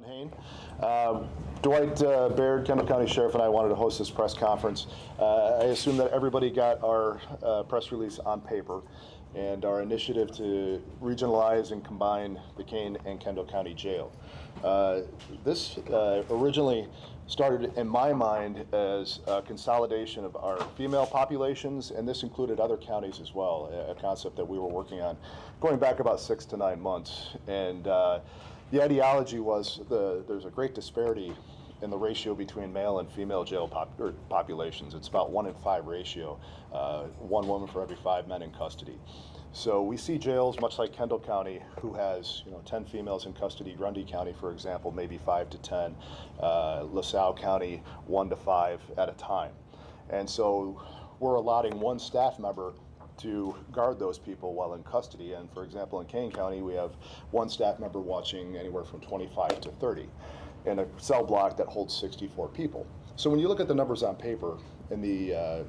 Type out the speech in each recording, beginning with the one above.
in Hain. Dwight, Baird, Kendall County Sheriff, and I wanted to host this press conference. I assume that everybody got our press release on paper, and our initiative to regionalize and combine the Kane and Kendall County Jail. This originally started in my mind as a consolidation of our female populations, and this included other counties as well, a concept that we were working on going back about 6 to 9 months. And the ideology was there's a great disparity in the ratio between male and female jail populations. It's about 1 in 5 ratio, 1 woman for every 5 men in custody. So we see jails much like Kendall County, who has 10 females in custody. Grundy County, for example, maybe 5 to 10. LaSalle County, 1 to 5 at a time. And so we're allotting 1 staff member to guard those people while in custody. And for example, in Kane County, we have 1 staff member watching anywhere from 25 to 30 in a cell block that holds 64 people. So when you look at the numbers on paper and the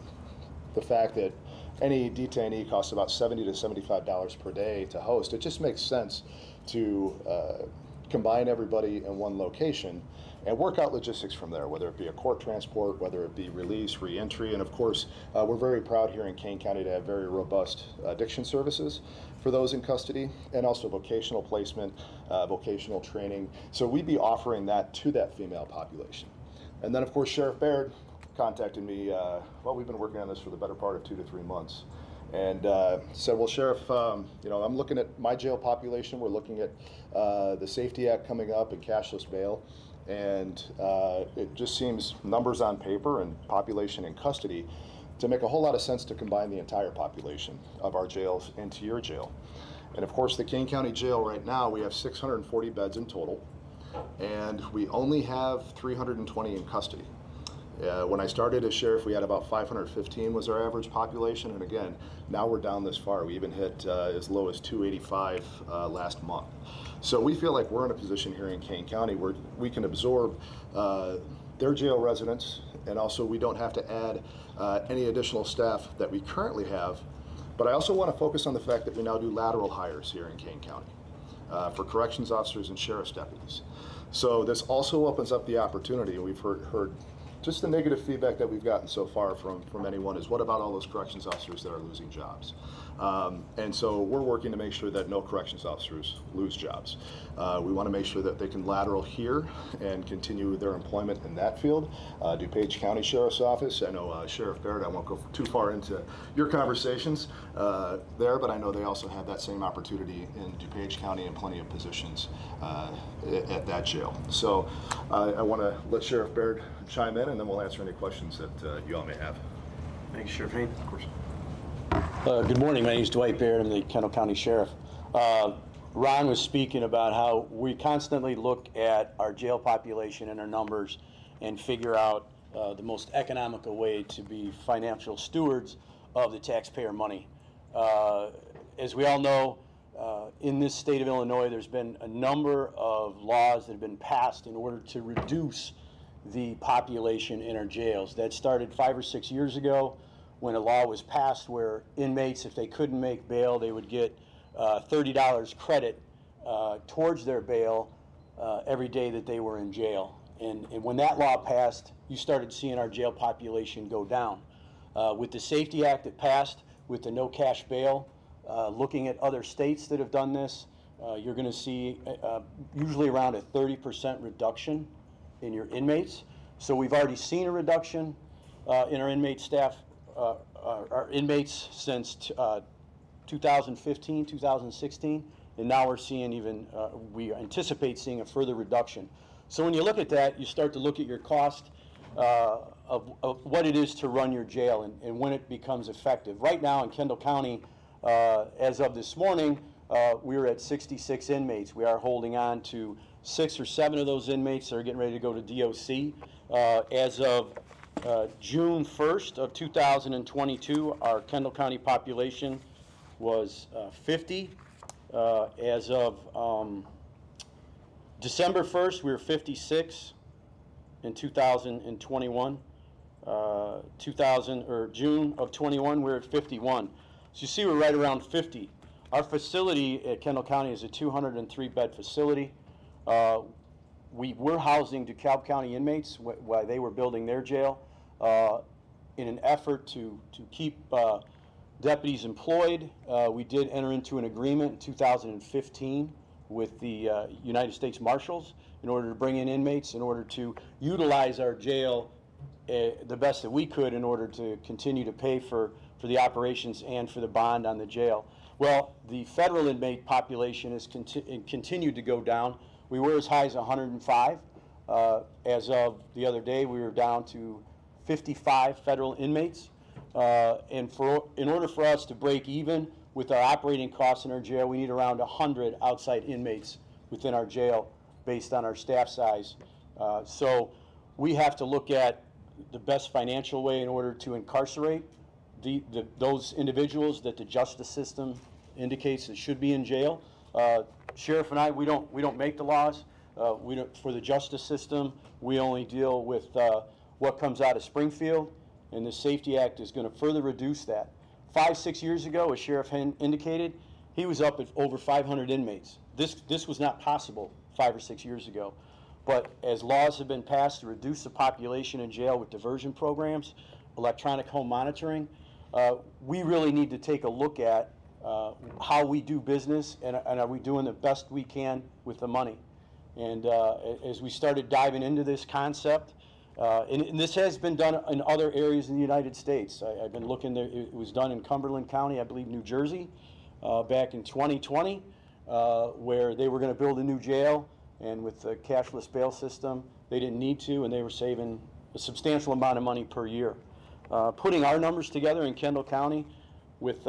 fact that any detainee costs about $70 to $75 per day to host, it just makes sense to combine everybody in 1 location and work out logistics from there, whether it be a court transport, whether it be release, reentry, and of course, we're very proud here in Kane County to have very robust addiction services for those in custody, and also vocational placement, vocational training. So we'd be offering that to that female population. And then of course, Sheriff Baird contacted me, well, we've been working on this for the better part of 2 to 3 months, and said, well, Sheriff, I'm looking at my jail population. We're looking at the Safety Act coming up and cashless bail, and it just seems, numbers on paper and population in custody, to make a whole lot of sense to combine the entire population of our jails into your jail. And of course, the Kane County Jail right now, we have 640 beds in total, and we only have 320 in custody. When I started as sheriff, we had about 515 was our average population, and again, now we're down this far. We even hit as low as 285 last month. So we feel like we're in a position here in Kane County where we can absorb their jail residents, and also we don't have to add any additional staff that we currently have. But I also want to focus on the fact that we now do lateral hires here in Kane County for corrections officers and sheriff's deputies. So this also opens up the opportunity, and we've heard just the negative feedback that we've gotten so far from anyone is, what about all those corrections officers that are losing jobs? And so we're working to make sure that no corrections officers lose jobs. We want to make sure that they can lateral here and continue their employment in that field. Dupage County Sheriff's Office, I know Sheriff Baird, I won't go too far into your conversations there, but I know they also have that same opportunity in Dupage County and plenty of positions at that jail. So I want to let Sheriff Baird chime in, and then we'll answer any questions that you all may have. Thank you, Sheriff Hain. Of course. Good morning. My name is Dwight Baird. I'm the Kendall County Sheriff. Ron was speaking about how we constantly look at our jail population and our numbers and figure out the most economical way to be financial stewards of the taxpayer money. As we all know, in this state of Illinois, there's been a number of laws that have been passed in order to reduce the population in our jails. That started 5 or 6 years ago when a law was passed where inmates, if they couldn't make bail, they would get $30 credit towards their bail every day that they were in jail. And when that law passed, you started seeing our jail population go down. With the Safety Act that passed, with the no cash bail, looking at other states that have done this, you're going to see usually around a 30% reduction in your inmates. So we've already seen a reduction in our inmate staff, our inmates since 2015, 2016, and now we're seeing even, we anticipate seeing a further reduction. So when you look at that, you start to look at your cost of what it is to run your jail and when it becomes effective. Right now in Kendall County, as of this morning, we were at 66 inmates. We are holding on to 6 or 7 of those inmates that are getting ready to go to DOC. As of June 1st of 2022, our Kendall County population was 50. As of December 1st, we were 56. In 2021, June of 21, we were at 51. So you see we're right around 50. Our facility at Kendall County is a 203 bed facility. we were housing DeKalb County inmates while they were building their jail in an effort to keep deputies employed. We did enter into an agreement in 2015 with the United States Marshals in order to bring in inmates, in order to utilize our jail the best that we could in order to continue to pay for the operations and for the bond on the jail. Well, the federal inmate population has continued to go down. We were as high as 105. As of the other day, we were down to 55 federal inmates. And in order for us to break even with our operating costs in our jail, we need around 100 outside inmates within our jail based on our staff size. So we have to look at the best financial way in order to incarcerate those individuals that the justice system indicates that should be in jail. Sheriff and I, we don't make the laws. For the justice system, we only deal with what comes out of Springfield, and the Safety Act is going to further reduce that. 5-6 years ago, as Sheriff Hain indicated, he was up at over 500 inmates. This was not possible 5 or 6 years ago. But as laws have been passed to reduce the population in jail with diversion programs, electronic home monitoring, we really need to take a look at how we do business and are we doing the best we can with the money. And as we started diving into this concept, and this has been done in other areas in the United States. I've been looking there. It was done in Cumberland County, I believe New Jersey, back in 2020, where they were going to build a new jail, and with the cashless bail system, they didn't need to, and they were saving a substantial amount of money per year. Putting our numbers together in Kendall County with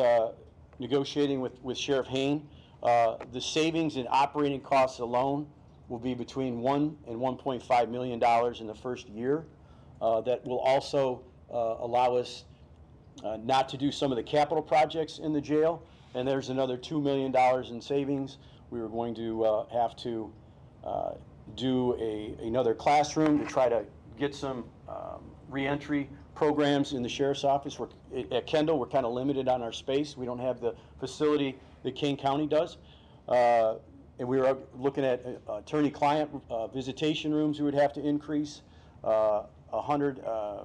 negotiating with Sheriff Hain, the savings in operating costs alone will be between $1 and $1.5 million in the first year. That will also allow us not to do some of the capital projects in the jail, and there's another $2 million in savings. We were going to have to do another classroom to try to get some reentry programs in the sheriff's office. At Kendall, we're kind of limited on our space. We don't have the facility that Kane County does. And we were looking at attorney-client visitation rooms we would have to increase. 100, our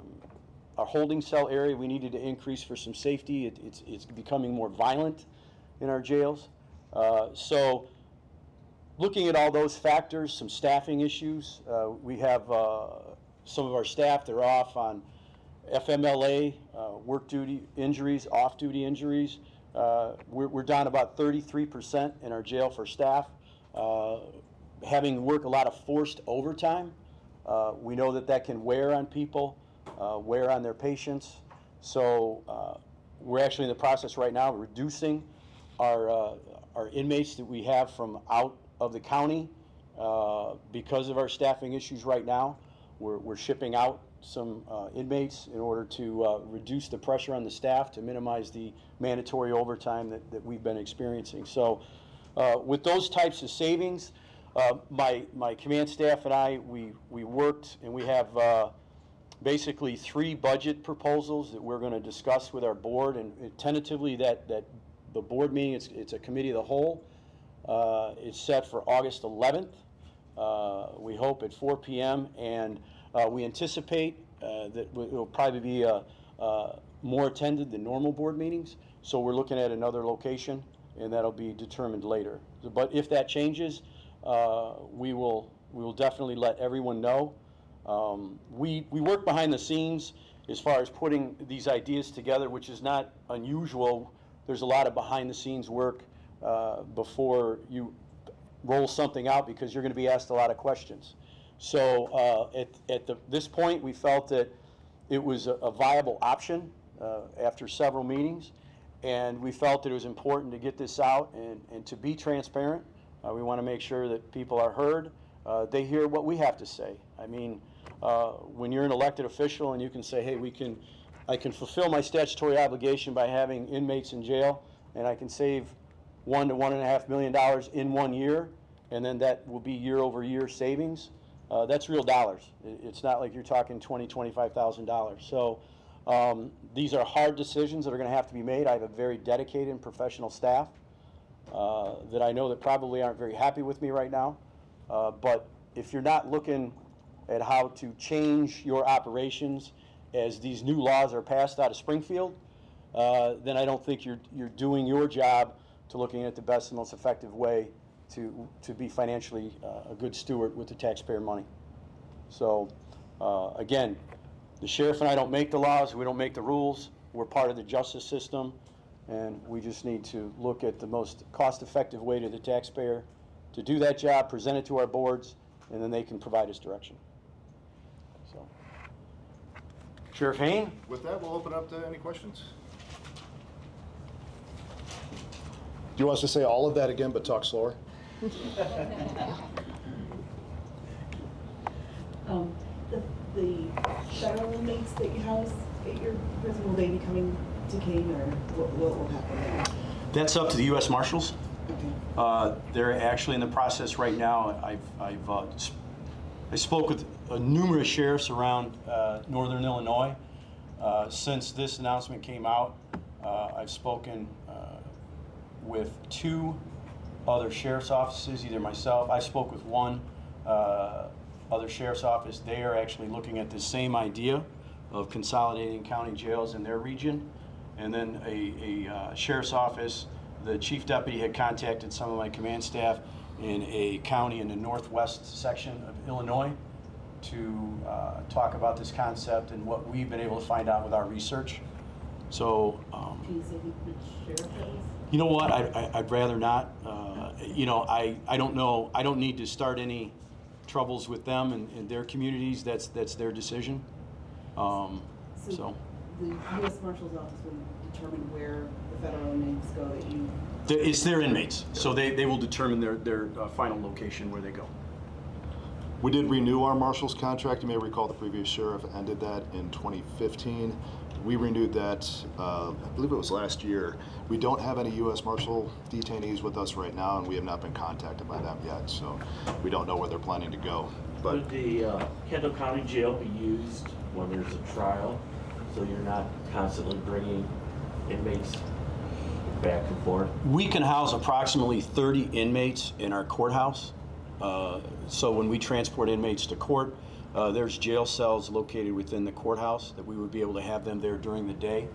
holding cell area we needed to increase for some safety. It's becoming more violent in our jails. So looking at all those factors, some staffing issues, we have some of our staff, they're off on FMLA, work duty injuries, off-duty injuries. We're down about 33% in our jail for staff. Having to work a lot of forced overtime, we know that can wear on people, wear on their patients. So we're actually in the process right now of reducing our inmates that we have from out of the county because of our staffing issues right now. We're shipping out some inmates in order to reduce the pressure on the staff to minimize the mandatory overtime that we've been experiencing. So with those types of savings, my command staff and I, we worked, and we have basically 3 budget proposals that we're going to discuss with our board, and tentatively that the board meeting, it's a committee of the whole. It's set for August 11th. We hope at 4 p.m. and we anticipate that it will probably be more attended than normal board meetings. So we're looking at another location, and that'll be determined later. But if that changes, we will definitely let everyone know. We work behind the scenes as far as putting these ideas together, which is not unusual. There's a lot of behind the scenes work before you roll something out, because you're going to be asked a lot of questions. So at this point, we felt that it was a viable option after several meetings, and we felt that it was important to get this out and to be transparent. We want to make sure that people are heard. They hear what we have to say. I mean, when you're an elected official and you can say, hey, I can fulfill my statutory obligation by having inmates in jail, and I can save $1 to $1.5 million in 1 year, and then that will be year-over-year savings. That's real dollars. It's not like you're talking $20,000, $25,000. So these are hard decisions that are going to have to be made. I have a very dedicated and professional staff that I know that probably aren't very happy with me right now. But if you're not looking at how to change your operations as these new laws are passed out of Springfield, then I don't think you're doing your job to looking at the best and most effective way to be financially a good steward with the taxpayer money. So again, the sheriff and I don't make the laws, we don't make the rules, we're part of the justice system, and we just need to look at the most cost-effective way to the taxpayer to do that job, present it to our boards, and then they can provide us direction. So, Sheriff Hain? With that, we'll open up to any questions. Do you want us to say all of that again, but talk slower? The federal inmates that you house at your prison, will they be coming to Kane, or what will happen there? That's up to the U.S. Marshals. Okay. They're actually in the process right now. I spoke with numerous sheriffs around northern Illinois. Since this announcement came out, I've spoken with 2 other sheriff's offices, either myself, I spoke with one other sheriff's office. They are actually looking at the same idea of consolidating county jails in their region. And then a sheriff's office, the chief deputy had contacted some of my command staff in a county in the northwest section of Illinois to talk about this concept and what we've been able to find out with our research. So, Can you say which sheriff that is? you know what, I'd rather not. You know, I don't know, I don't need to start any troubles with them and their communities. That's their decision. So The U.S. Marshal's office will determine where the federal inmates go that you... it's their inmates, so they will determine their final location where they go. We did renew our marshal's contract. You may recall the previous sheriff ended that in 2015. We renewed that, I believe it was last year. We don't have any U.S. Marshal detainees with us right now, and we have not been contacted by them yet, so we don't know where they're planning to go. But would the Kendall County Jail be used when there's a trial, so you're not constantly bringing inmates back and forth? We can house approximately 30 inmates in our courthouse. So when we transport inmates to court, there's jail cells located within the courthouse that we would be able to have them there during the day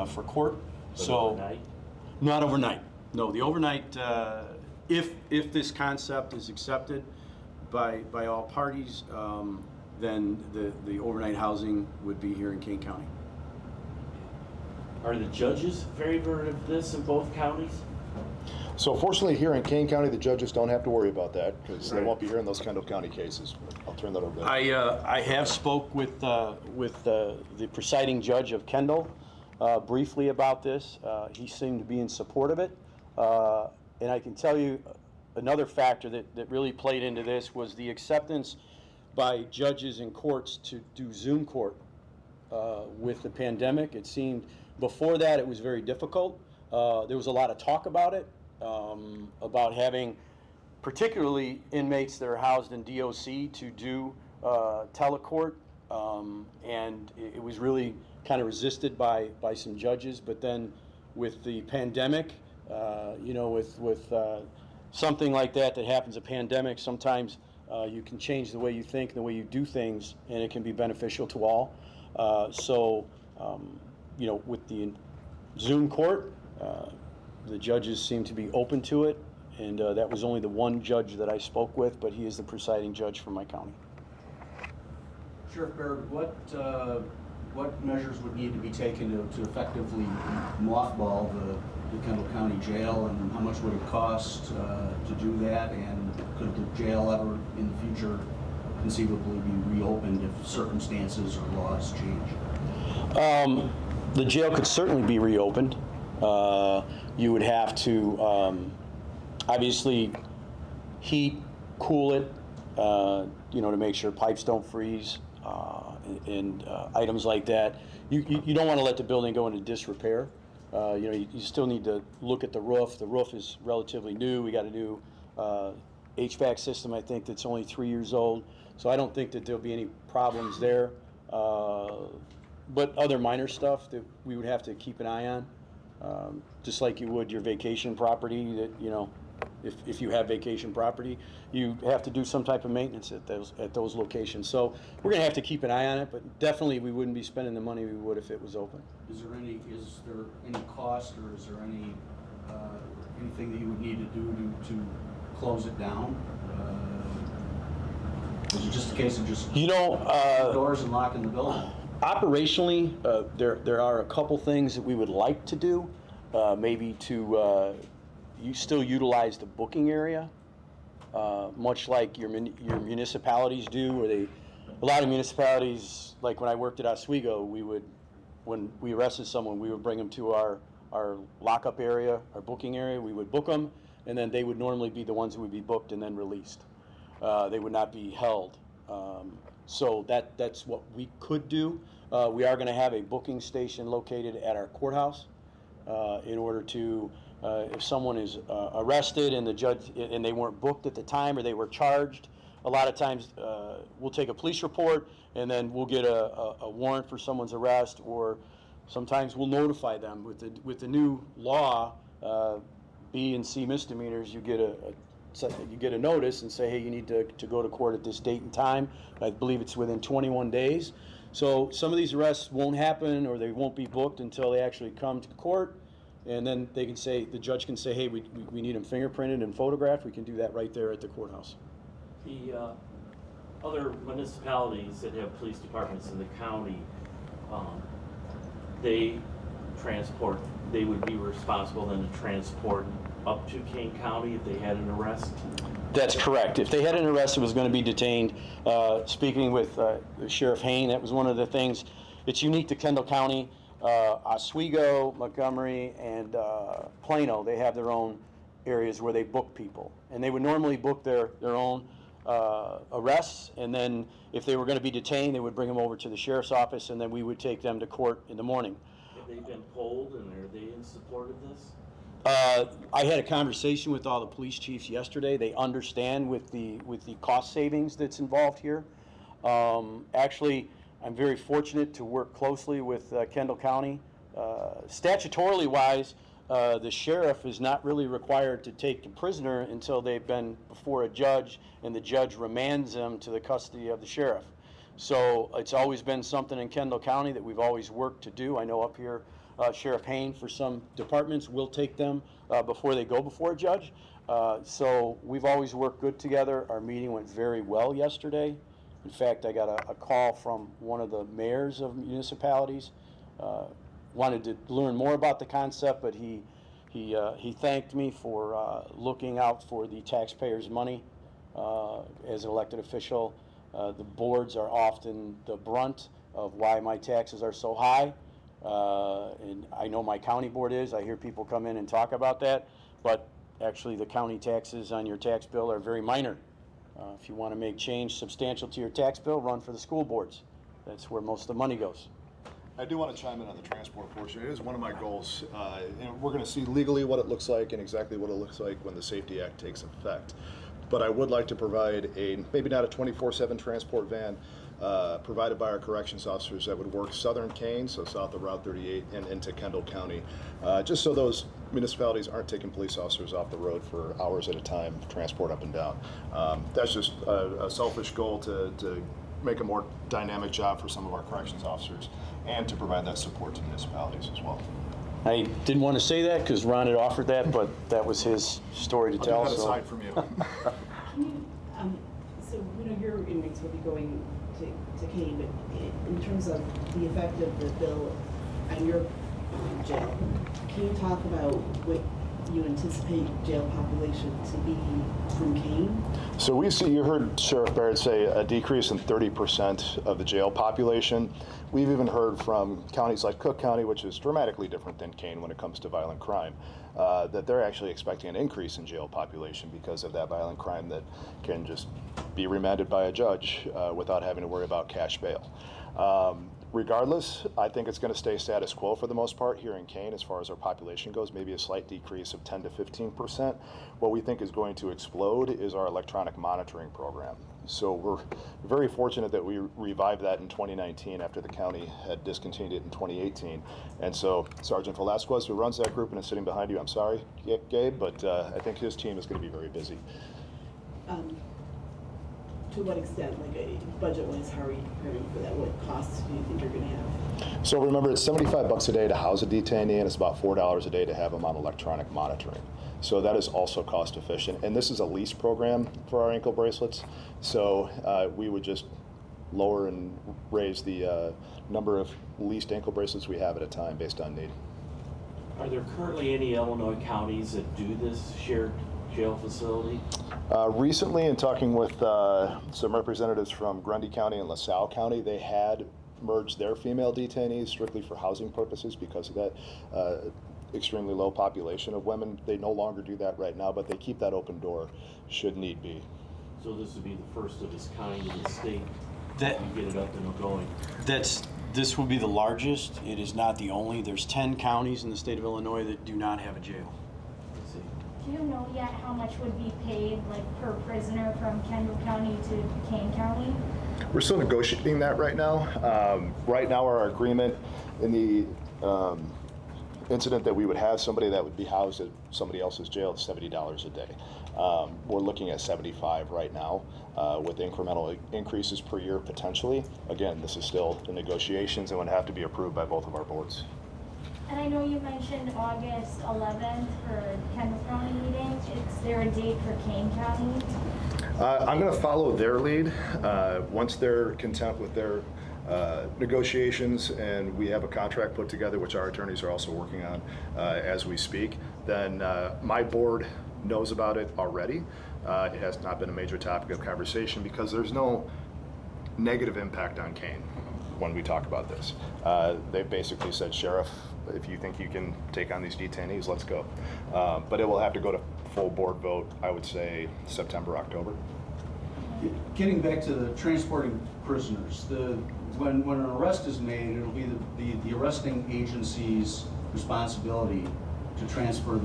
for court. But so overnight? Not overnight. No, the overnight, if this concept is accepted by all parties, then the overnight housing would be here in Kane County. Are the judges in favor of this in both counties? so fortunately here in Kane County, the judges don't have to worry about that because they Right. won't be hearing those Kendall County cases. I'll turn that over to I have spoke with the presiding judge of Kendall briefly about this. He seemed to be in support of it, and I can tell you another factor that really played into this was the acceptance by judges and courts to do Zoom court with the pandemic. It seemed before that it was very difficult. There was a lot of talk about it, about having particularly inmates that are housed in DOC to do telecourt, and it was really kind of resisted by some judges. But then with the pandemic, you know, with something like that happens, a pandemic, sometimes you can change the way you think, the way you do things, and it can be beneficial to all. You know, with the Zoom court, the judges seem to be open to it, and that was only the one judge that I spoke with, but he is the presiding judge for my county. Sheriff Baird, what measures would need to be taken to effectively mothball the Kendall County Jail, and how much would it cost to do that, and could the jail ever in the future conceivably be reopened if circumstances or laws change? The jail could certainly be reopened. You would have to obviously heat, cool it, you know, to make sure pipes don't freeze, and items like that. You don't want to let the building go into disrepair. You know, you still need to look at the roof. The roof is relatively new. We got a new HVAC system, I think, that's only 3 years old. So I don't think that there'll be any problems there. But other minor stuff that we would have to keep an eye on, just like you would your vacation property that, you know, if you have vacation property, you have to do some type of maintenance at those locations. So we're going to have to keep an eye on it, but definitely we wouldn't be spending the money we would if it was open. Is there any cost, or is there anything that you would need to do to close it down? Is it just a case of just doors and locking the building? Operationally, there are a couple things that we would like to do, maybe to you still utilize the booking area, much like your municipalities do, where a lot of municipalities, like when I worked at Oswego, when we arrested someone, we would bring them to our lockup area, our booking area. We would book them, and then they would normally be the ones who would be booked and then released. They would not be held. So that's what we could do. We are going to have a booking station located at our courthouse in order to, if someone is arrested and the judge and they weren't booked at the time or they were charged, a lot of times we'll take a police report and then we'll get a warrant for someone's arrest, or sometimes we'll notify them with the new law, B and C misdemeanors. You get a notice and say, hey, you need to go to court at this date and time. I believe it's within 21 days. So some of these arrests won't happen, or they won't be booked until they actually come to court. And then they can say, the judge can say, hey, we need them fingerprinted and photographed. We can do that right there at the courthouse. The other municipalities that have police departments in the county, they would be responsible then to transport up to Kane County if they had an arrest? That's correct. If they had an arrest, it was going to be detained. Speaking with Sheriff Hain, that was one of the things. It's unique to Kendall County. Oswego, Montgomery, and Plano, they have their own areas where they book people. And they would normally book their own arrests, and then if they were going to be detained, they would bring them over to the sheriff's office, and then we would take them to court in the morning. Have they been polled, and are they in support of this? I had a conversation with all the police chiefs yesterday. They understand with the cost savings that's involved here. Actually, I'm very fortunate to work closely with Kendall County. Statutorily wise, the sheriff is not really required to take a prisoner until they've been before a judge and the judge remands them to the custody of the sheriff. So it's always been something in Kendall County that we've always worked to do. I know up here, Sheriff Hain, for some departments, will take them before they go before a judge. So we've always worked good together. Our meeting went very well yesterday. In fact, I got a call from one of the mayors of municipalities. Wanted to learn more about the concept, but he thanked me for looking out for the taxpayers' money as an elected official. The boards are often the brunt of why my taxes are so high. And I know my county board is. I hear people come in and talk about that, but actually the county taxes on your tax bill are very minor. If you want to make change substantial to your tax bill, run for the school boards. That's where most of the money goes. I do want to chime in on the transport portion. It is one of my goals. And we're going to see legally what it looks like and exactly what it looks like when the Safety Act takes effect. But I would like to provide maybe not a 24/7 transport van, provided by our corrections officers that would work southern Kane, so south of Route 38 and into Kendall County, just so those municipalities aren't taking police officers off the road for hours at a time, transport up and down. That's just a selfish goal to make a more dynamic job for some of our corrections officers and to provide that support to municipalities as well. I didn't want to say that because Ron had offered that, but that was his story to tell. I'll do that aside from you. Can you, so your inmates will be going to Kane, but in terms of the effect of the bill on your jail, can you talk about what you anticipate jail population to be from Kane? So you heard Sheriff Baird say a decrease in 30% of the jail population. We've even heard from counties like Cook County, which is dramatically different than Kane when it comes to violent crime, that they're actually expecting an increase in jail population because of that violent crime that can just be remanded by a judge without having to worry about cash bail. Regardless, I think it's going to stay status quo for the most part here in Kane as far as our population goes, maybe a slight decrease of 10 to 15%. What we think is going to explode is our electronic monitoring program. So we're very fortunate that we revived that in 2019 after the county had discontinued it in 2018. And so Sergeant Velasquez, who runs that group and is sitting behind you, I'm sorry, Gabe, but I think his team is going to be very busy. To what extent, like budget-wise, how are you preparing for that? What costs do you think you're going to have? So remember, it's $75 a day to house a detainee, and it's about $4 a day to have them on electronic monitoring. So that is also cost efficient. And this is a lease program for our ankle bracelets. So we would just lower and raise the number of leased ankle bracelets we have at a time based on need. Are there currently any Illinois counties that do this shared jail facility? Recently, in talking with some representatives from Grundy County and LaSalle County, they had merged their female detainees strictly for housing purposes because of that extremely low population of women. They no longer do that right now, but they keep that open door should need be. So this would be the first of its kind in the state That- to get it up and going. This will be the largest. It is not the only. There's 10 counties in the state of Illinois that do not have a jail. Let's see. Do you know yet how much would be paid, like, per prisoner from Kendall County to Kane County? We're still negotiating that right now. Right now, our agreement in the incident that we would have somebody that would be housed at somebody else's jail is $70 a day. We're looking at 75 right now with incremental increases per year potentially. Again, this is still in negotiations and would have to be approved by both of our boards. And I know you mentioned August 11th for Kendall County meeting. Is there a date for Kane County? I'm going to follow their lead. Once they're content with their negotiations and we have a contract put together, which our attorneys are also working on as we speak, then my board knows about it already. It has not been a major topic of conversation because there's no negative impact on Kane when we talk about this. They basically said, Sheriff, if you think you can take on these detainees, let's go. But it will have to go to full board vote, I would say September, October. Getting back to the transporting prisoners, when an arrest is made, it'll be the arresting agency's responsibility to transfer,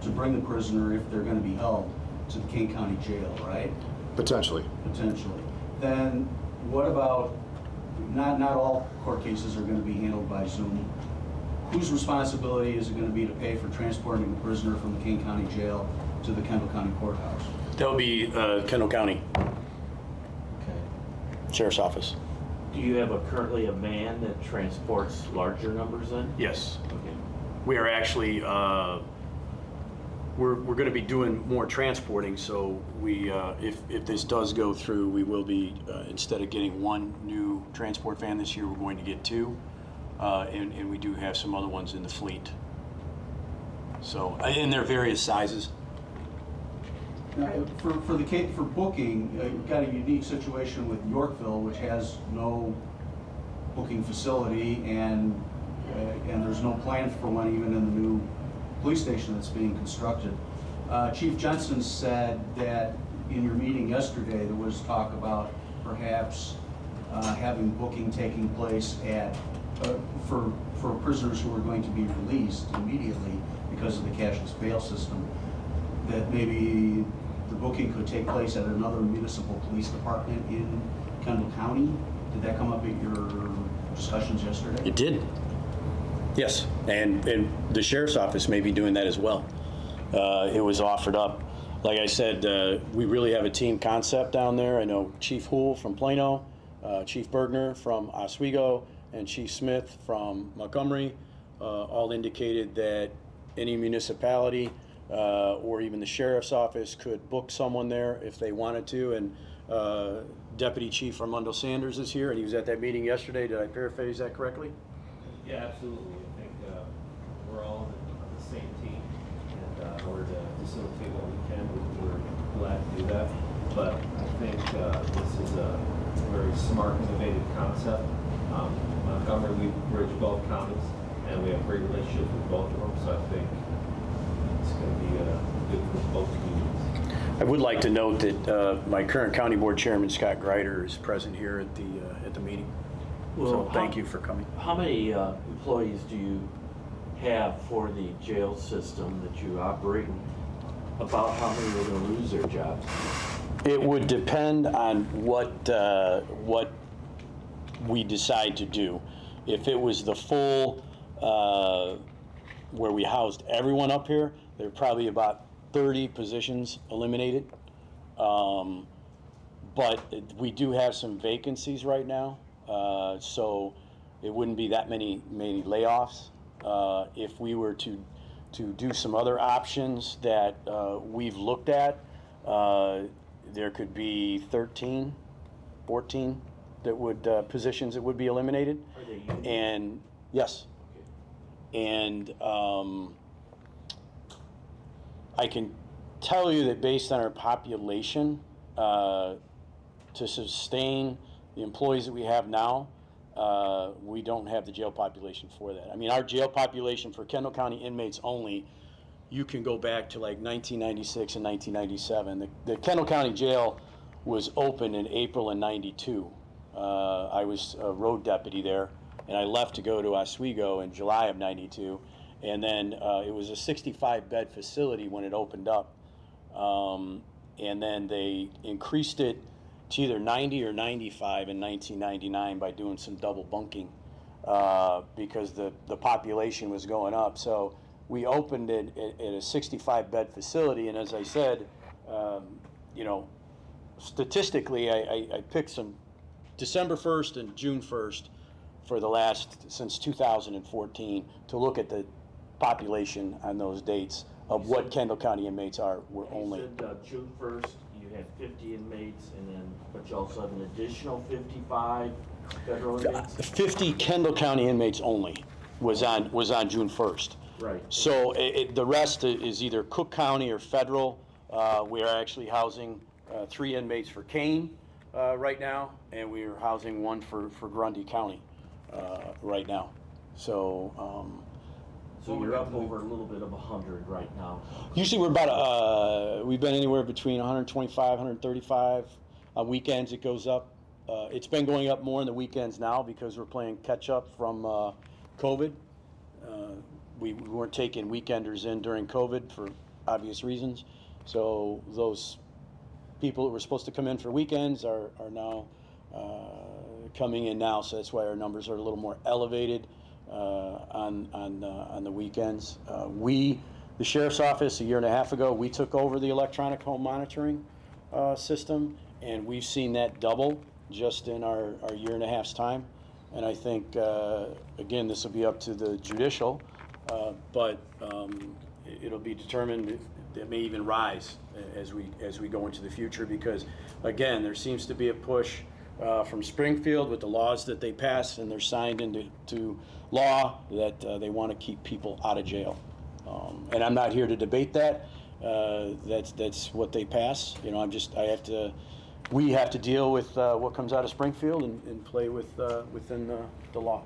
to bring the prisoner, if they're going to be held, to the Kane County Jail, right? Potentially. Potentially. Then what about, not all court cases are going to be handled by Zoom. Whose responsibility is it going to be to pay for transporting the prisoner from the Kane County Jail to the Kendall County Courthouse? That would be Kendall County Okay. Sheriff's Office. Do you have currently a man that transports larger numbers then? Yes. Okay. We are actually, we're going to be doing more transporting, so we, if this does go through, we will be, instead of getting one new transport van this year, we're going to get two, and we do have some other ones in the fleet. So, and they're various sizes. Now, for booking, you've got a unique situation with Yorkville, which has no booking facility, and there's no plan for one even in the new police station that's being constructed. Chief Jensen said that in your meeting yesterday, there was talk about perhaps having booking taking place at for prisoners who are going to be released immediately because of the cashless bail system, that maybe the booking could take place at another municipal police department in Kendall County. Did that come up at your discussions yesterday? It did. Yes, and the sheriff's office may be doing that as well. It was offered up. Like I said, we really have a team concept down there. I know Chief Hool from Plano, Chief Bergner from Oswego, and Chief Smith from Montgomery all indicated that any municipality or even the sheriff's office could book someone there if they wanted to. And Deputy Chief Armando Sanders is here, and he was at that meeting yesterday. Did I paraphrase that correctly? Yeah, absolutely. I think we're all on the same team, and in order to facilitate what we can, we're glad to do that. But I think this is a very smart, innovative concept. Montgomery, we bridge both counties, and we have great relationships with both of them, so I think it's going to be good for both communities. I would like to note that my current county board chairman, Scott Greider, is present here at the meeting. So thank you for coming. How many employees do you have for the jail system that you operate? And about how many are going to lose their jobs? It would depend on what we decide to do. If it was the full, where we housed everyone up here, there are probably about 30 positions eliminated. But we do have some vacancies right now, so it wouldn't be that many layoffs. If we were to do some other options that we've looked at, there could be 13, 14 that would positions that would be eliminated. Are they union? And yes, Okay. and I can tell you that based on our population, to sustain the employees that we have now, we don't have the jail population for that. I mean, our jail population for Kendall County inmates only, you can go back to like 1996 and 1997. The Kendall County Jail was open in April of '92. I was a road deputy there, and I left to go to Oswego in July of '92. And then it was a 65-bed facility when it opened up. And then they increased it to either 90 or 95 in 1999 by doing some double bunking because the population was going up. So we opened it at a 65-bed facility, and as I said, you know, statistically, I picked some December 1st and June 1st for the last, since 2014, to look at the population on those dates of what Kendall County inmates are. We're only. You said June 1st, you had 50 inmates, and then, but you also have an additional 55 federal inmates? 50 Kendall County inmates only was on June 1st. Right. So the rest is either Cook County or federal. We are actually housing 3 inmates for Kane right now, and we are housing 1 for Grundy County right now. So. So you're up over a little bit of 100 right now. Usually we're about, we've been anywhere between 125, 135. On weekends it goes up. It's been going up more on the weekends now because we're playing catch up from COVID. We weren't taking weekenders in during COVID for obvious reasons. So those people that were supposed to come in for weekends are now coming in now. So that's why our numbers are a little more elevated on the weekends. The sheriff's office, a year and a half ago, we took over the electronic home monitoring system, and we've seen that double just in our year and a half's time. And I think, again, this will be up to the judicial, but it'll be determined. It may even rise as we go into the future, because, again, there seems to be a push from Springfield with the laws that they pass and they're signed into law that they want to keep people out of jail. And I'm not here to debate that. That's what they pass. You know, we have to deal with what comes out of Springfield and play within the law.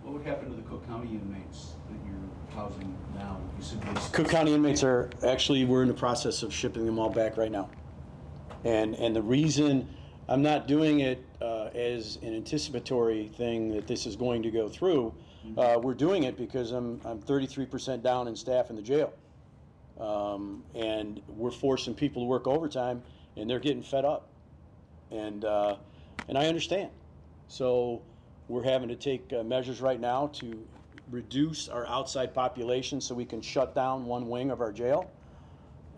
What would happen to the Cook County inmates that you're housing now? You said Cook County inmates we're in the process of shipping them all back right now. And the reason I'm not doing it as an anticipatory thing that this is going to go through. We're doing it because I'm 33% down in staff in the jail. And we're forcing people to work overtime, and they're getting fed up. And I understand. So we're having to take measures right now to reduce our outside population so we can shut down one wing of our jail.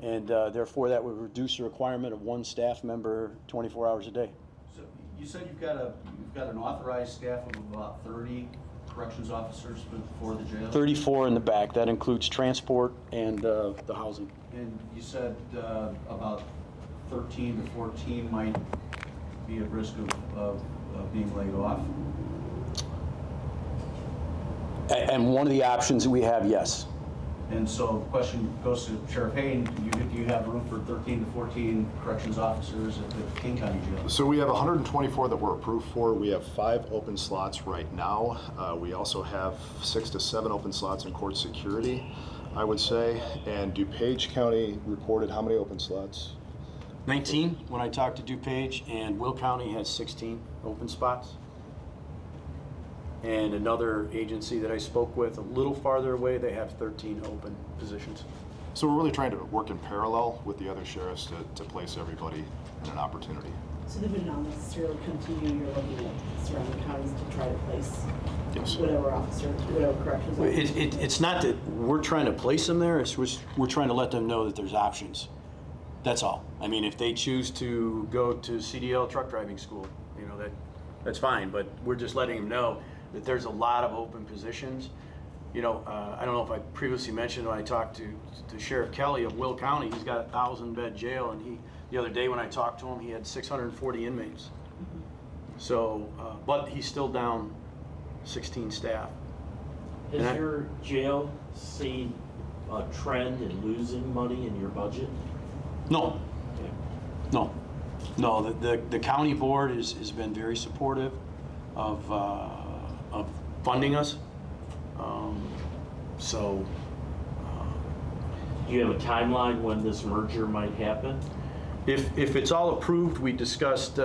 And therefore, that would reduce the requirement of 1 staff member 24 hours a day. So you said you've got an authorized staff of about 30 corrections officers for the jail? 34 in the back. That includes transport and the housing. And you said about 13 to 14 might be at risk of being laid off? And one of the options that we have, yes. And so the question goes to Sheriff Hain, do you have room for 13 to 14 corrections officers at the Kane County Jail? So we have 124 that we're approved for. We have 5 open slots right now. We also have 6 to 7 open slots in court security, I would say. And Dupage County reported how many open slots? 19 when I talked to Dupage, and Will County has 16 open spots. And another agency that I spoke with a little farther away, they have 13 open positions. So we're really trying to work in parallel with the other sheriffs to place everybody in an opportunity. So they would not necessarily come to you, you're looking at surrounding counties to try to place Yes. whatever officer, whatever corrections officer. It's not that we're trying to place them there, it's we're trying to let them know that there's options. That's all. I mean, if they choose to go to CDL truck driving school, you know, that's fine, but we're just letting them know that there's a lot of open positions. You know, I don't know if I previously mentioned when I talked to Sheriff Kelly of Will County, he's got a 1,000-bed jail, and the other day when I talked to him, he had 640 inmates. So, but he's still down 16 staff. Has your jail seen a trend in losing money in your budget? No, Okay. no. The county board has been very supportive of funding us. So, Do you have a timeline when this merger might happen? if it's all approved, we discussed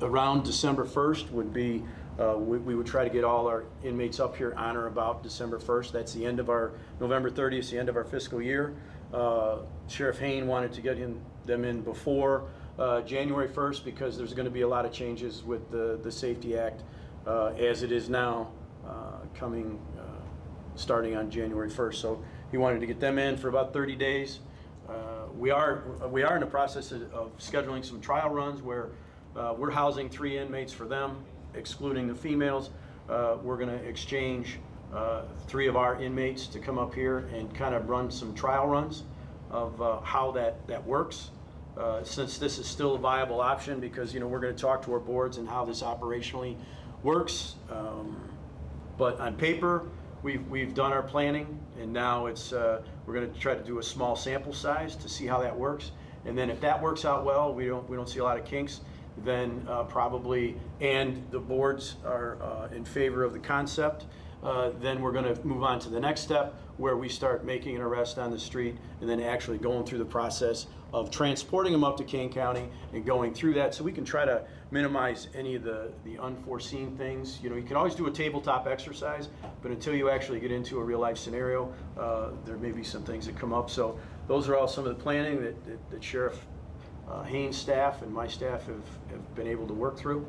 around December 1st would be, we would try to get all our inmates up here on or about December 1st. That's the end of our, November 30th, the end of our fiscal year. Sheriff Hain wanted to get them in before January 1st because there's going to be a lot of changes with the Safety Act as it is now coming, starting on January 1st. So he wanted to get them in for about 30 days. We are in the process of scheduling some trial runs where we're housing 3 inmates for them, excluding the females. We're going to exchange 3 of our inmates to come up here and kind of run some trial runs of how that works. Since this is still a viable option, because, you know, we're going to talk to our boards and how this operationally works. But on paper, we've done our planning, and now it's we're going to try to do a small sample size to see how that works. And then if that works out well, we don't see a lot of kinks, then probably, and the boards are in favor of the concept, then we're going to move on to the next step, where we start making an arrest on the street and then actually going through the process of transporting them up to Kane County and going through that, so we can try to minimize any of the unforeseen things. You know, you can always do a tabletop exercise, but until you actually get into a real life scenario, there may be some things that come up. So those are all some of the planning that Sheriff Hain's staff and my staff have been able to work through.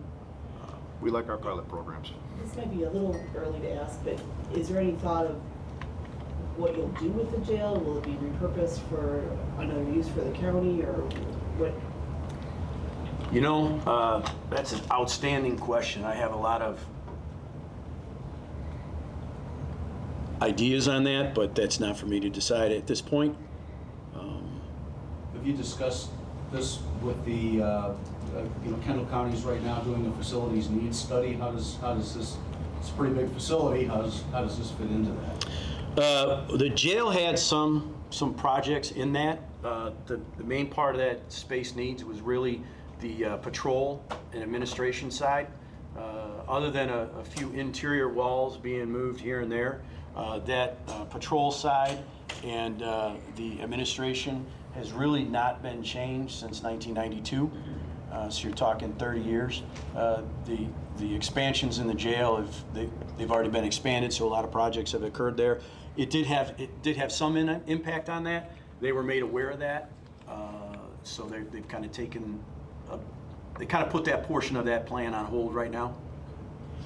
We like our pilot programs. This might be a little early to ask, but is there any thought of what you'll do with the jail? Will it be repurposed for another use for the county, or what? You know, that's an outstanding question. I have a lot of ideas on that, but that's not for me to decide at this point. Have you discussed this with the, you know, Kendall County's right now doing a facilities needs study? How does this, it's a pretty big facility, how does this fit into that? The jail had some projects in that. The main part of that space needs was really the patrol and administration side. Other than a few interior walls being moved here and there, that patrol side and the administration has really not been changed since 1992. So you're talking 30 years. The expansions in the jail they've already been expanded, so a lot of projects have occurred there. It did have some impact on that. They were made aware of that, so they've kind of taken they kind of put that portion of that plan on hold right now.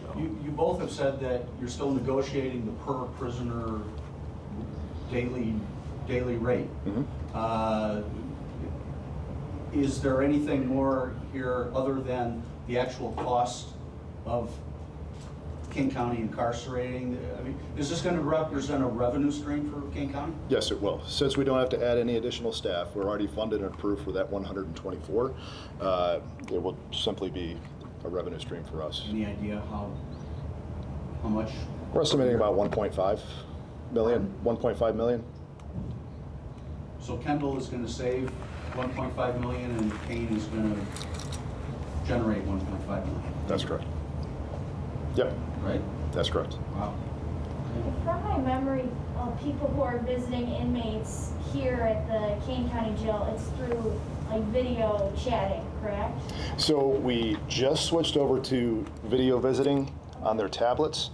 So. You both have said that you're still negotiating the per prisoner daily rate. Mm-hmm. Is there anything more here other than the actual cost of Kane County incarcerating? I mean, is this going to represent a revenue stream for Kane County? Yes, it will. Since we don't have to add any additional staff, we're already funded and approved for that 124. It will simply be a revenue stream for us. Any idea how much? We're estimating about 1.5 million, 1.5 million. So Kendall is going to save 1.5 million and Kane is going to generate 1.5 million. That's correct. Yep, Right? that's correct. Wow. From my memory, people who are visiting inmates here at the Kane County Jail, it's through like video chatting, correct? So we just switched over to video visiting on their tablets.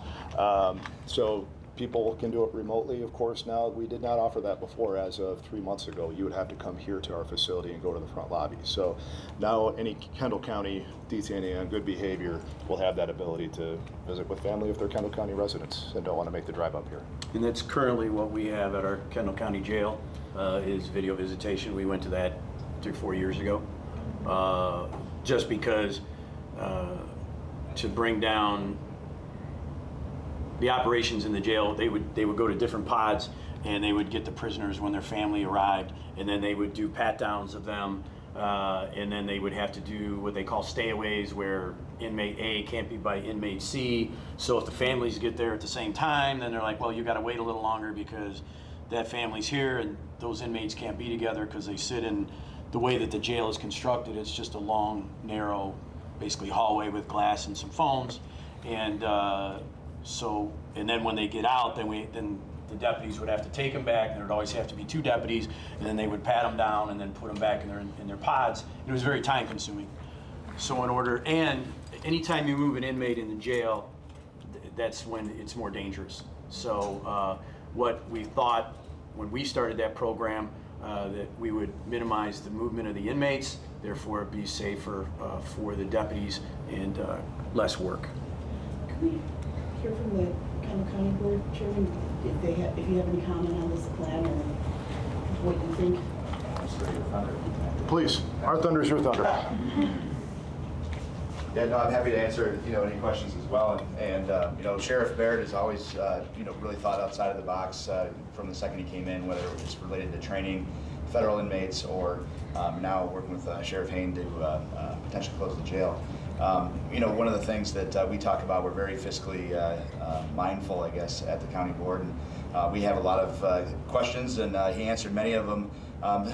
So people can do it remotely, of course, now. We did not offer that before. As of 3 months ago, you would have to come here to our facility and go to the front lobby. So now any Kendall County detainee on good behavior will have that ability to visit with family if they're Kendall County residents and don't want to make the drive up here. And that's currently what we have at our Kendall County Jail, is video visitation. We went to that 3 or 4 years ago, just because to bring down the operations in the jail. They would go to different pods, and they would get the prisoners when their family arrived, and then they would do pat downs of them, and then they would have to do what they call stayaways, where inmate A can't be by inmate C. So if the families get there at the same time, then they're like, well, you got to wait a little longer because that family's here, and those inmates can't be together because they sit in the way that the jail is constructed. It's just a long, narrow, basically hallway with glass and some phones, and and then when they get out, then the deputies would have to take them back. There would always have to be 2 deputies, and then they would pat them down and then put them back in their pods. It was very time consuming. So and anytime you move an inmate in the jail, that's when it's more dangerous. So what we thought when we started that program, that we would minimize the movement of the inmates, therefore be safer for the deputies and less work. Can we hear from the Kendall County Board Chairman if you have any comment on this plan or what you think? Please, our thunder is your thunder. Yeah, no, I'm happy to answer, any questions as well. And Sheriff Baird has always, really thought outside of the box from the second he came in, whether it was related to training federal inmates or now working with Sheriff Hain to potentially close the jail. One of the things that we talk about, we're very fiscally mindful, I guess, at the county board. And we have a lot of questions, and he answered many of them. I'm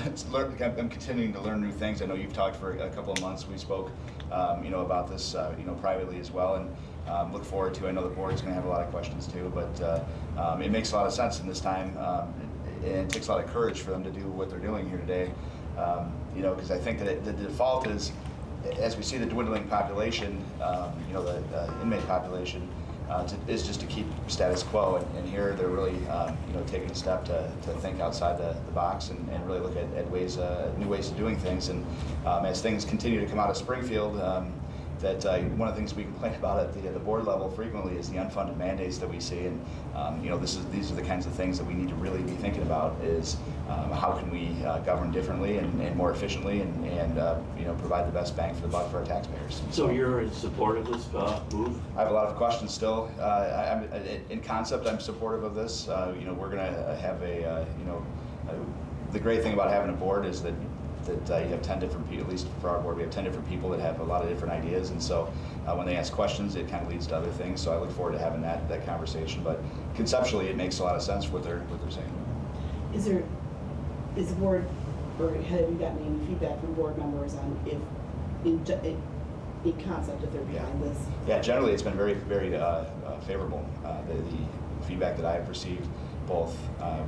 continuing to learn new things. I know you've talked for a couple of months. We spoke, about this, privately as well, and look forward to. I know the board's going to have a lot of questions too, but it makes a lot of sense in this time, and it takes a lot of courage for them to do what they're doing here today. Because I think that the default is, as we see the dwindling population, the inmate population, is just to keep status quo, and here they're really, taking a step to think outside the box and really look at ways, new ways of doing things. And as things continue to come out of Springfield, that one of the things we complain about at the board level frequently is the unfunded mandates that we see, and these are the kinds of things that we need to really be thinking about, is how can we govern differently and more efficiently and provide the best bang for the buck for our taxpayers. So you're in support of this move? I have a lot of questions still. In concept, I'm supportive of this. We're going to have the great thing about having a board is that you have 10 different people, at least for our board, we have 10 different people that have a lot of different ideas, and so when they ask questions, it kind of leads to other things. So I look forward to having that conversation. But conceptually, it makes a lot of sense what they're saying. Is the board, or have you gotten any feedback from board members on if, in concept, if they're behind this? Yeah, generally it's been very, very favorable. The feedback that I've received, both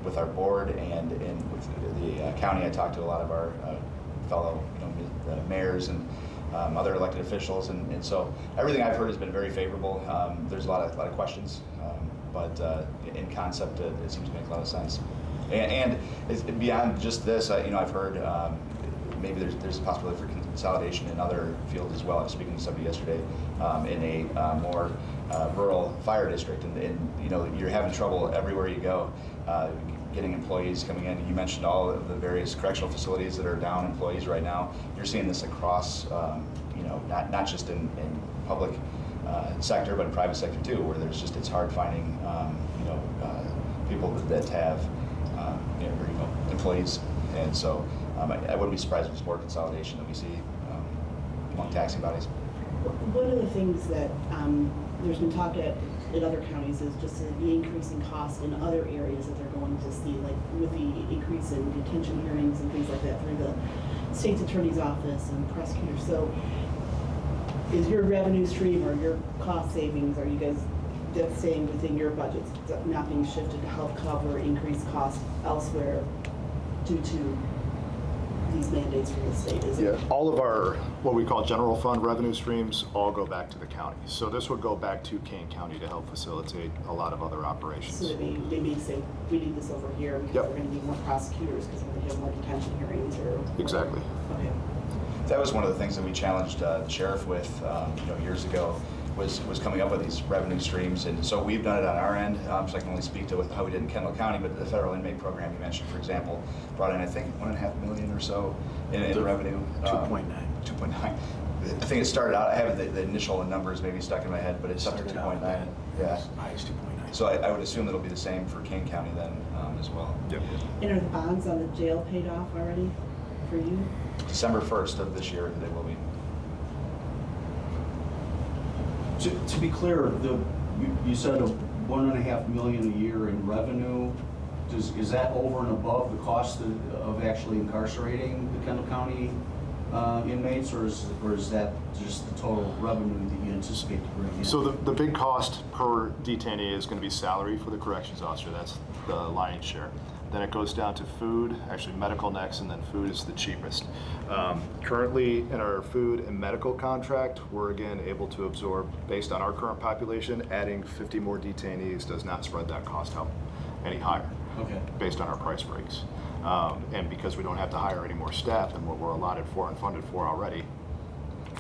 with our board and with the county. I talked to a lot of our fellow mayors and other elected officials, and so everything I've heard has been very favorable. There's a lot of questions, but in concept it seems to make a lot of sense. And it's beyond just this. I've heard maybe there's a possibility for consolidation in other fields as well. I was speaking to somebody yesterday in a more rural fire district, and you're having trouble everywhere you go getting employees coming in. You mentioned all of the various correctional facilities that are down employees right now. You're seeing this across, not just in public sector, but in private sector too, where it's hard finding, people that have, employees, and so I wouldn't be surprised if it's more consolidation that we see among taxing bodies. One of the things that there's been talk in other counties is just the increasing cost in other areas that they're going to see, like with the increase in detention hearings and things like that through the state's attorney's office and prosecutors. So is your revenue stream or your cost savings, are you guys just staying within your budgets, not being shifted to help cover increased costs elsewhere due to these mandates from the state, is Yeah, it? all of our, what we call general fund revenue streams, all go back to the county. So this would go back to Kane County to help facilitate a lot of other operations. So they may say, we need this over here because Yep. we're gonna need more prosecutors because we're gonna have more detention hearings or. Exactly. Okay. That was one of the things that we challenged the sheriff with, years ago, was coming up with these revenue streams. And so we've done it on our end. So I can only speak to how we did in Kendall County, but the federal inmate program you mentioned, for example, brought in, I think, $1.5 million or so in revenue. 2.9. 2.9. I think it started out, I have the initial numbers maybe stuck in my head, but it's up to Started out 2.9. bad. Yeah. Highest 2.9. So I would assume it'll be the same for Kane County then as well. Yep. And are the bonds on the jail paid off already for you? December 1st of this year, they will be. To be clear, you said $1.5 million a year in revenue. Is that over and above the cost of actually incarcerating the Kendall County inmates, or is that just the total revenue that you anticipate to bring in? So the big cost per detainee is going to be salary for the corrections officer. That's the lion's share. Then it goes down to food, actually medical next, and then food is the cheapest. Currently in our food and medical contract, we're again able to absorb, based on our current population, adding 50 more detainees does not spread that cost out any higher. Okay. Based on our price breaks. And because we don't have to hire any more staff than what we're allotted for and funded for already,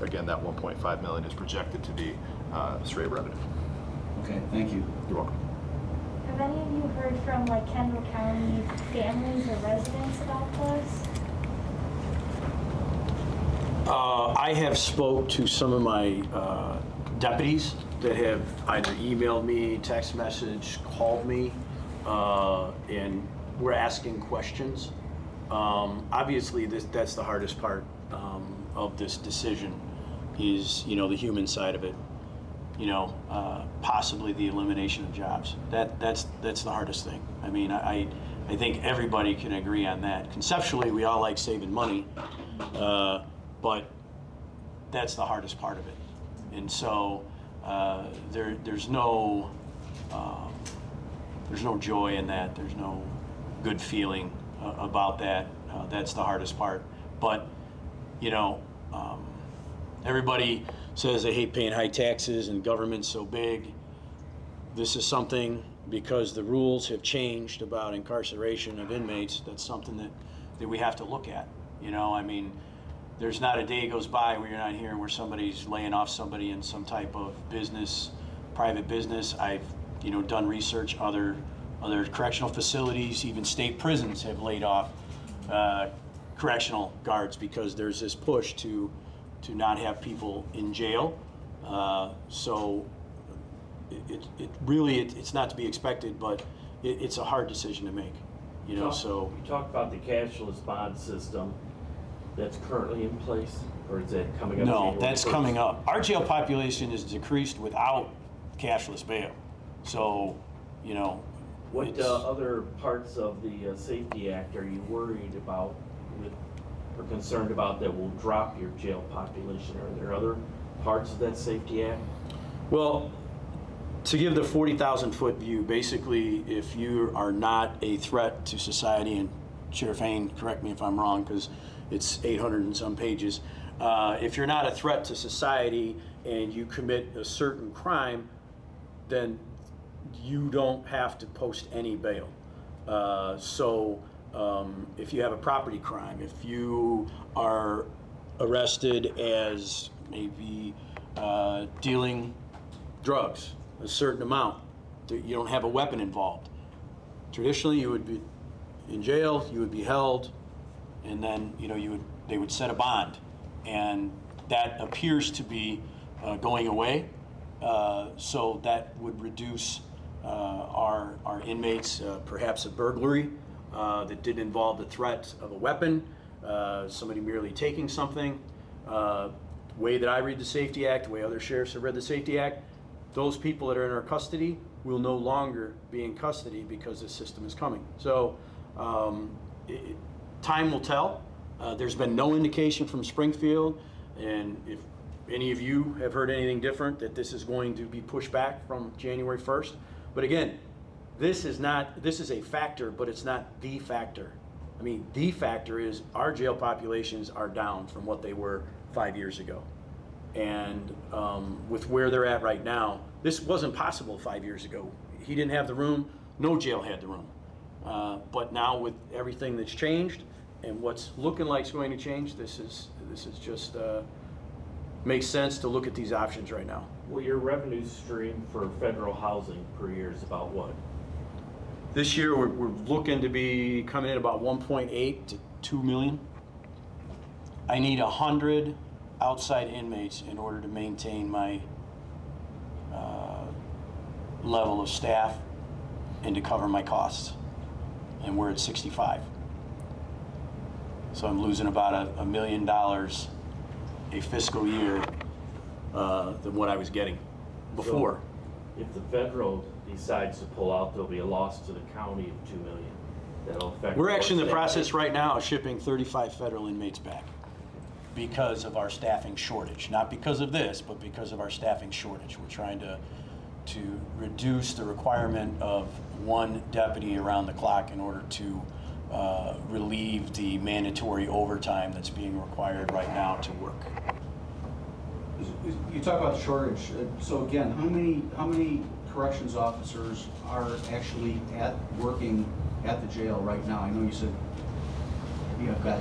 again, that 1.5 million is projected to be straight revenue. Okay, thank you. You're welcome. Have any of you heard from like Kendall County families or residents about this? I have spoke to some of my deputies that have either emailed me, text message, called me, and we're asking questions. Obviously, that's the hardest part of this decision is, the human side of it. Possibly the elimination of jobs. That's the hardest thing. I mean, I think everybody can agree on that. Conceptually, we all like saving money, but that's the hardest part of it. And so there's no joy in that. There's no good feeling about that. That's the hardest part. But everybody says they hate paying high taxes and government's so big. This is something, because the rules have changed about incarceration of inmates, that's something that we have to look at. I mean, there's not a day goes by where you're not hearing where somebody's laying off somebody in some type of business, private business. I've, done research, other correctional facilities, even state prisons have laid off correctional guards because there's this push to not have people in jail. So it really, it's not to be expected, but it's a hard decision to make, so. You talked about the cashless bond system that's currently in place, or is that coming up? No, January that's 1st? coming up. Our jail population is decreased without cashless bail. So, What it's- other parts of the Safety Act are you worried about or concerned about that will drop your jail population? Are there other parts of that Safety Act? Well, to give the 40,000 foot view, basically, if you are not a threat to society, and Sheriff Hain, correct me if I'm wrong, because it's 800 and some pages. If you're not a threat to society and you commit a certain crime, then you don't have to post any bail. If you have a property crime, if you are arrested as maybe dealing drugs, a certain amount, you don't have a weapon involved. Traditionally, you would be in jail, you would be held, and then they would set a bond, and that appears to be going away. So that would reduce our inmates, perhaps a burglary that didn't involve the threat of a weapon, somebody merely taking something. Way that I read the Safety Act, the way other sheriffs have read the Safety Act, those people that are in our custody will no longer be in custody because this system is coming. So time will tell. There's been no indication from Springfield, and if any of you have heard anything different, that this is going to be pushed back from January 1st. But again, this is a factor, but it's not the factor. I mean, the factor is our jail populations are down from what they were 5 years ago. And with where they're at right now, this wasn't possible 5 years ago. He didn't have the room, no jail had the room. But now with everything that's changed and what's looking like it's going to change, this is just makes sense to look at these options right now. Well, your revenue stream for federal housing per year is about what? This year, we're looking to be coming in about 1.8 to 2 million. I need 100 outside inmates in order to maintain my level of staff and to cover my costs. And we're at 65. So I'm losing about $1 million a fiscal year than what I was getting before. So if the federal decides to pull out, there'll be a loss to the county of $2 million. That'll affect. We're actually in the your process right now of shipping 35 federal inmates back because of our staffing shortage. Not because of this, but because of our staffing shortage. We're trying to reduce the requirement of one deputy around the clock in order to relieve the mandatory overtime that's being required right now to work. You talk about the shortage. So again, how many corrections officers are actually working at the jail right now? I know you said you've got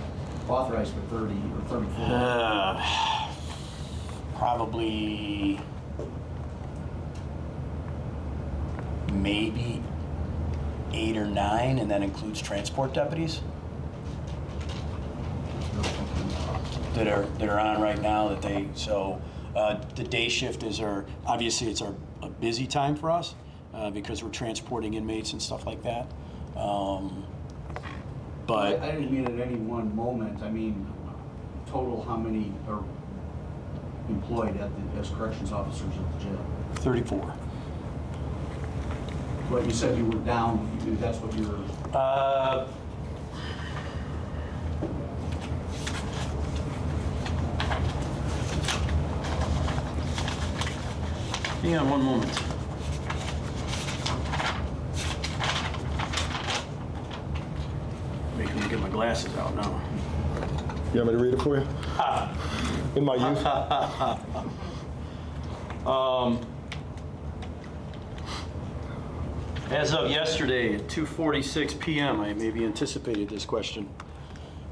authorized for 30 or 34. Probably maybe 8 or 9, and that includes transport deputies that are on right now. The day shift is obviously it's a busy time for us because we're transporting inmates and stuff like that. But I didn't mean at any one moment. I mean total, how many are employed as corrections officers at the jail? 34. But you said you were down. That's what you were. Hang on one moment. Making me get my glasses out now. You want me to read it for you? In my youth? As of yesterday at 2:46 p.m., I maybe anticipated this question.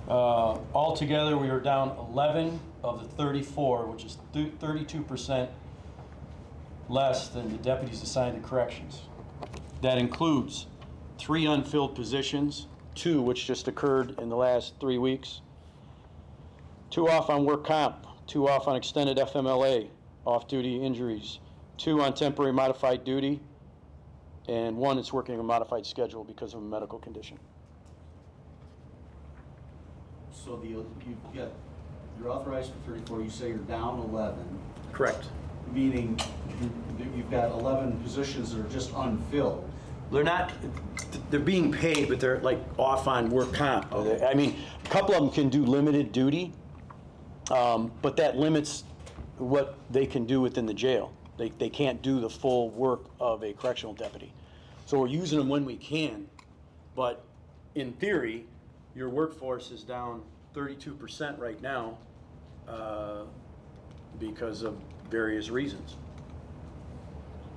Altogether, we are down 11 of the 34, which is 32% less than the deputies assigned to corrections. That includes 3 unfilled positions, 2 which just occurred in the last 3 weeks, 2 off on work comp, 2 off on extended FMLA, off-duty injuries, 2 on temporary modified duty, and 1 that's working a modified schedule because of a medical condition. So you're authorized for 34. You say you're down 11. Correct. Meaning you've got 11 positions that are just unfilled. They're being paid, but they're like off on work comp. I mean, a couple of them can do limited duty, but that limits what they can do within the jail. They can't do the full work of a correctional deputy. So we're using them when we can, but in theory, your workforce is down 32% right now because of various reasons.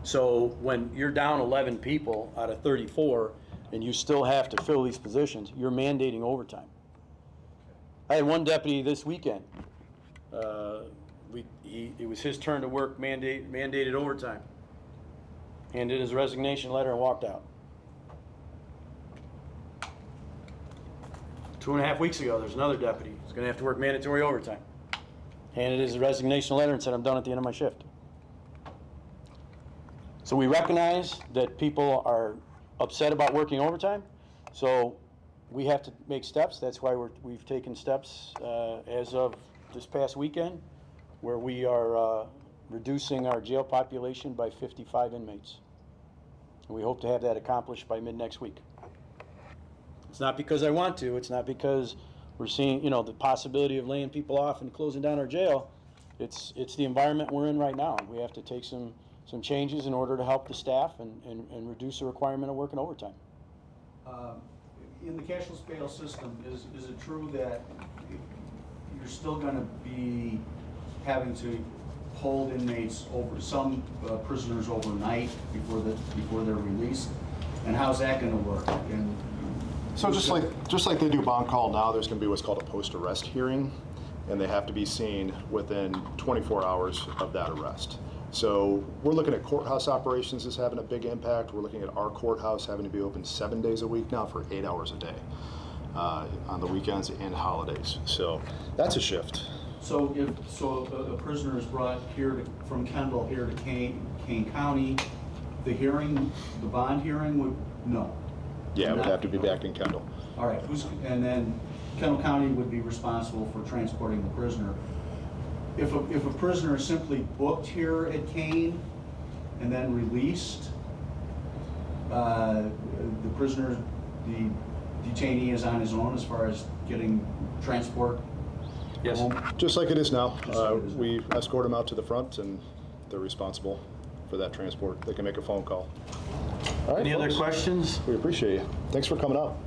So when you're down 11 people out of 34 and you still have to fill these positions, you're mandating overtime. I had one deputy this weekend. It was his turn to work mandated overtime. Handed his resignation letter and walked out. 2.5 weeks ago, there's another deputy who's going to have to work mandatory overtime. Handed his resignation letter and said, I'm done at the end of my shift. So we recognize that people are upset about working overtime, so we have to make steps. That's why we've taken steps as of this past weekend, where we are reducing our jail population by 55 inmates. And we hope to have that accomplished by mid-next week. It's not because I want to, it's not because we're seeing, the possibility of laying people off and closing down our jail. It's the environment we're in right now. We have to take some changes in order to help the staff and reduce the requirement of working overtime. in the cashless bail system, is it true that you're still gonna be having to hold inmates over, some prisoners overnight before they're released? And how's that gonna work? And So just like they do bond call now, there's going to be what's called a post-arrest hearing, and they have to be seen within 24 hours of that arrest. So we're looking at courthouse operations as having a big impact. We're looking at our courthouse having to be open 7 days a week now for 8 hours a day on the weekends and holidays. So that's a shift. so if a prisoner is brought here from Kendall here to Kane County, the bond hearing would no. Yeah, it would have to be back in Kendall. All right, and then Kendall County would be responsible for transporting the prisoner. If a prisoner is simply booked here at Kane and then released, the prisoner, the detainee is on his own as far as getting transport Yes. home? Just like it is now. Just like it is now. We escort them out to the front, and they're responsible for that transport. They can make a phone call. All right, Any other folks. questions? We appreciate you. Thanks for coming out.